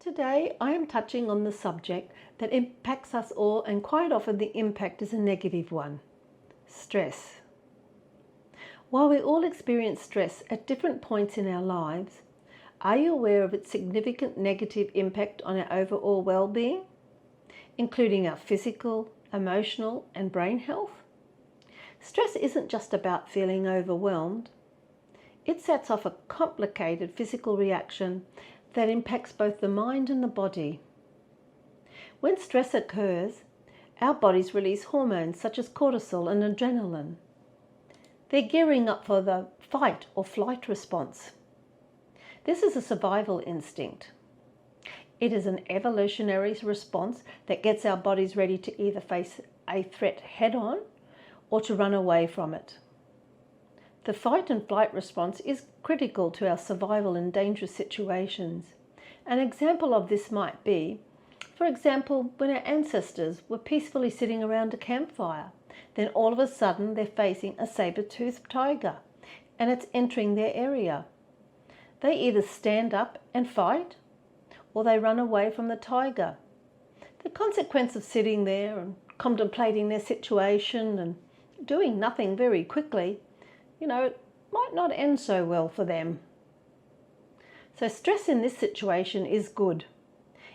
Today I am touching on the subject that impacts us all, and quite often the impact is a negative one: stress. While we all experience stress at different points in our lives, are you aware of its significant negative impact on our overall well-being, including our physical, emotional and brain health? Stress isn't just about feeling overwhelmed. It sets off a complicated physical reaction that impacts both the mind and the body. When stress occurs, our bodies release hormones such as cortisol and adrenaline. They're gearing up for the fight or flight response. This is a survival instinct. It is an evolutionary response that gets our bodies ready to either face a threat head-on or to run away from it. The fight and flight response is critical to our survival in dangerous situations. An example of this might be, for example, when our ancestors were peacefully sitting around a campfire, then all of a sudden they're facing a saber-toothed tiger and it's entering their area. They either stand up and fight or they run away from the tiger. The consequence of sitting there and contemplating their situation and doing nothing very quickly, it might not end so well for them. So stress in this situation is good.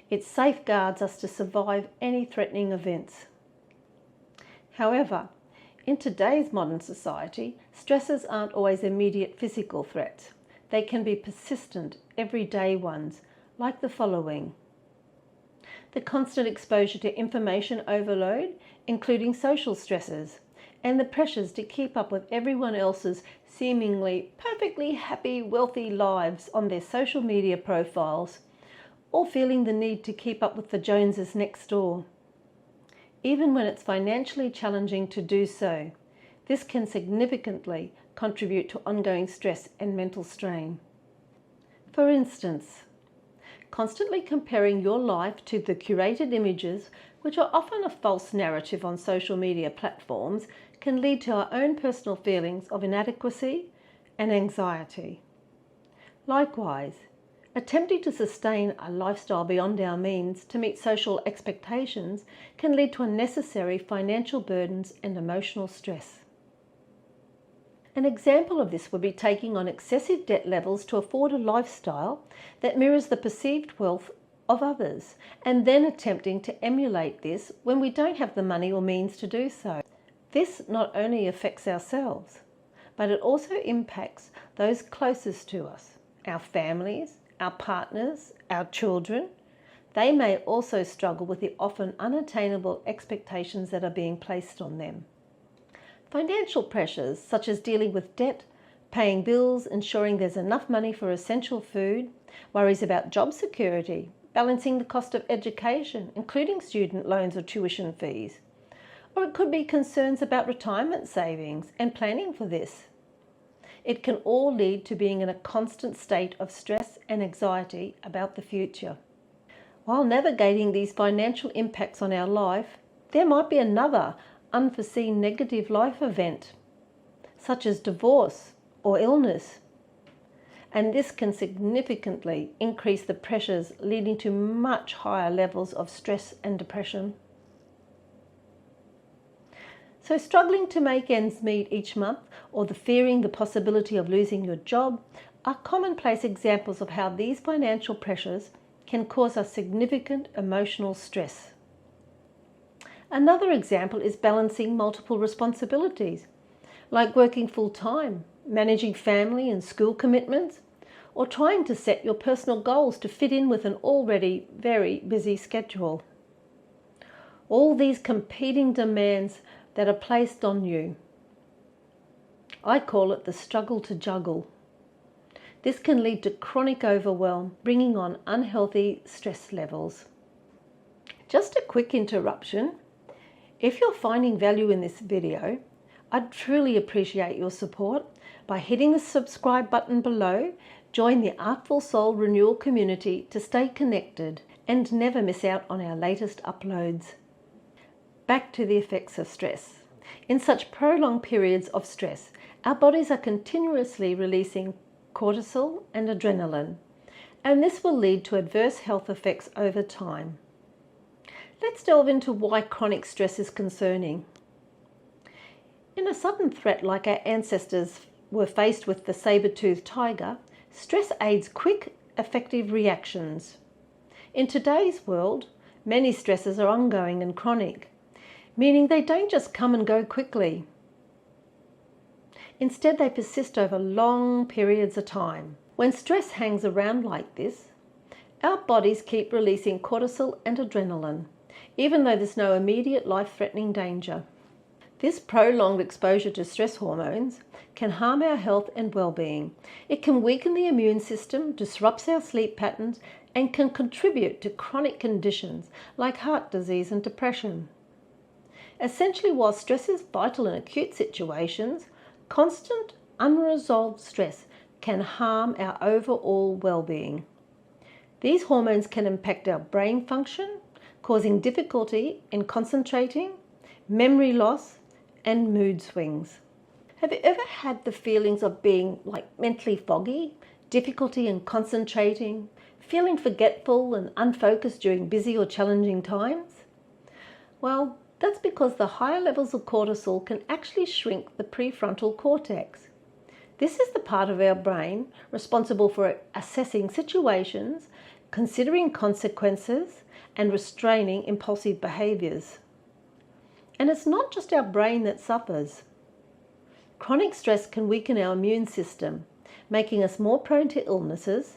It safeguards us to survive any threatening events. However, in today's modern society, stresses aren't always immediate physical threats. They can be persistent, everyday ones, like the following: the constant exposure to information overload, including social stresses, and the pressures to keep up with everyone else's seemingly perfectly happy, wealthy lives on their social media profiles, or feeling the need to keep up with the Joneses next door. Even when it's financially challenging to do so, this can significantly contribute to ongoing stress and mental strain. For instance, constantly comparing your life to the curated images, which are often a false narrative on social media platforms, can lead to our own personal feelings of inadequacy and anxiety. Likewise, attempting to sustain a lifestyle beyond our means to meet social expectations can lead to unnecessary financial burdens and emotional stress. An example of this would be taking on excessive debt levels to afford a lifestyle that mirrors the perceived wealth of others, and then attempting to emulate this when we don't have the money or means to do so. This not only affects ourselves, but it also impacts those closest to us, our families, our partners, our children. They may also struggle with the often unattainable expectations that are being placed on them. Financial pressures such as dealing with debt, paying bills, ensuring there's enough money for essential food, worries about job security, balancing the cost of education, including student loans or tuition fees. Or it could be concerns about retirement savings and planning for this. It can all lead to being in a constant state of stress and anxiety about the future. While navigating these financial impacts on our life, there might be another unforeseen negative life event, such as divorce or illness, and this can significantly increase the pressures, leading to much higher levels of stress and depression. So struggling to make ends meet each month, or fearing the possibility of losing your job, are commonplace examples of how these financial pressures can cause us significant emotional stress. Another example is balancing multiple responsibilities, like working full-time, managing family and school commitments, or trying to set your personal goals to fit in with an already very busy schedule. All these competing demands that are placed on you. I call it the struggle to juggle. This can lead to chronic overwhelm, bringing on unhealthy stress levels. Just a quick interruption. If you're finding value in this video, I'd truly appreciate your support by hitting the subscribe button below. Join the Artful Soul Renewal community to stay connected and never miss out on our latest uploads. Back to the effects of stress. In such prolonged periods of stress, our bodies are continuously releasing cortisol and adrenaline, and this will lead to adverse health effects over time. Let's delve into why chronic stress is concerning. In a sudden threat like our ancestors were faced with the saber-toothed tiger, stress aids quick, effective reactions. In today's world, many stresses are ongoing and chronic, meaning they don't just come and go quickly. Instead, they persist over long periods of time. When stress hangs around like this, our bodies keep releasing cortisol and adrenaline, even though there's no immediate life-threatening danger. This prolonged exposure to stress hormones can harm our health and well-being. It can weaken the immune system, disrupts our sleep patterns, and can contribute to chronic conditions like heart disease and depression. Essentially, while stress is vital in acute situations, constant, unresolved stress can harm our overall well-being. These hormones can impact our brain function, causing difficulty in concentrating, memory loss, and mood swings. Have you ever had the feelings of being mentally foggy, difficulty in concentrating, feeling forgetful and unfocused during busy or challenging times? Well, that's because the higher levels of cortisol can actually shrink the prefrontal cortex. This is the part of our brain responsible for assessing situations, considering consequences, and restraining impulsive behaviours. And it's not just our brain that suffers. Chronic stress can weaken our immune system, making us more prone to illnesses,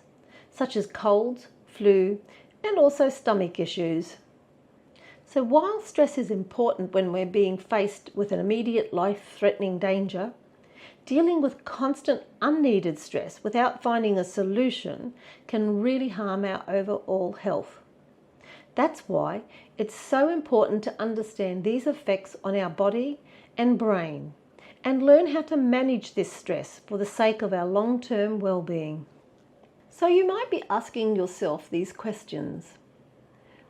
such as colds, flu, and also stomach issues. So while stress is important when we're being faced with an immediate life-threatening danger, dealing with constant unneeded stress without finding a solution can really harm our overall health. That's why it's so important to understand these effects on our body and brain and learn how to manage this stress for the sake of our long-term well-being. So you might be asking yourself these questions.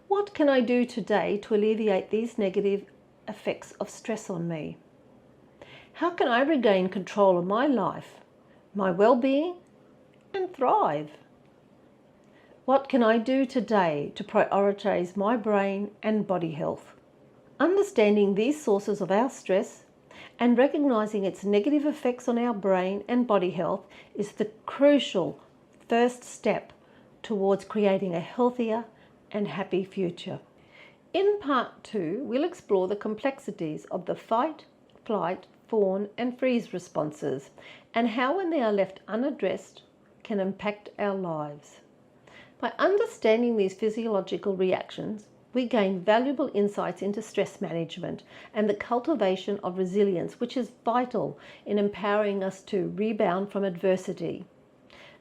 What can I do today to alleviate these negative effects of stress on me? How can I regain control of my life, my well-being, and thrive? What can I do today to prioritize my brain and body health? Understanding these sources of our stress and recognizing its negative effects on our brain and body health is the crucial first step towards creating a healthier and happy future. In part 2, we'll explore the complexities of the fight, flight, fawn and freeze responses and how, when they are left unaddressed, can impact our lives. By understanding these physiological reactions, we gain valuable insights into stress management and the cultivation of resilience, which is vital in empowering us to rebound from adversity,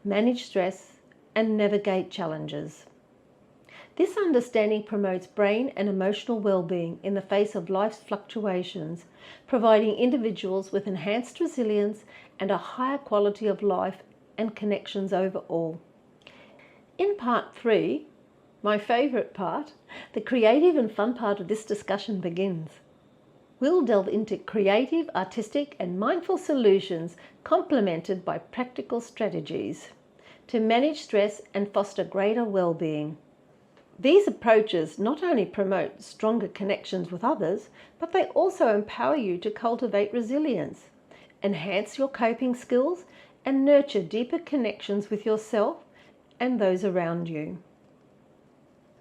manage stress, and navigate challenges. This understanding promotes brain and emotional well-being in the face of life's fluctuations, providing individuals with enhanced resilience and a higher quality of life and connections overall. In part 3, my favourite part, the creative and fun part of this discussion begins. We'll delve into creative, artistic and mindful solutions complemented by practical strategies to manage stress and foster greater well-being. These approaches not only promote stronger connections with others, but they also empower you to cultivate resilience, enhance your coping skills, and nurture deeper connections with yourself and those around you.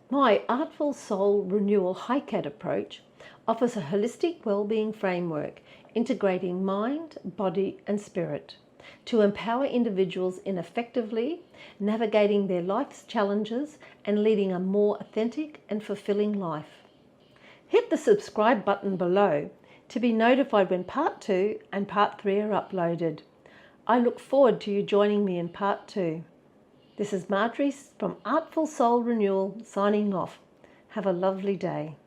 My Artful Soul Renewal HiCAT approach offers a holistic well-being framework integrating mind, body, and spirit to empower individuals in effectively navigating their life's challenges and leading a more authentic and fulfilling life. Hit the subscribe button below to be notified when part 2 and part 3 are uploaded. I look forward to you joining me in part 2. This is Marjorie from Artful Soul Renewal signing off. Have a lovely day.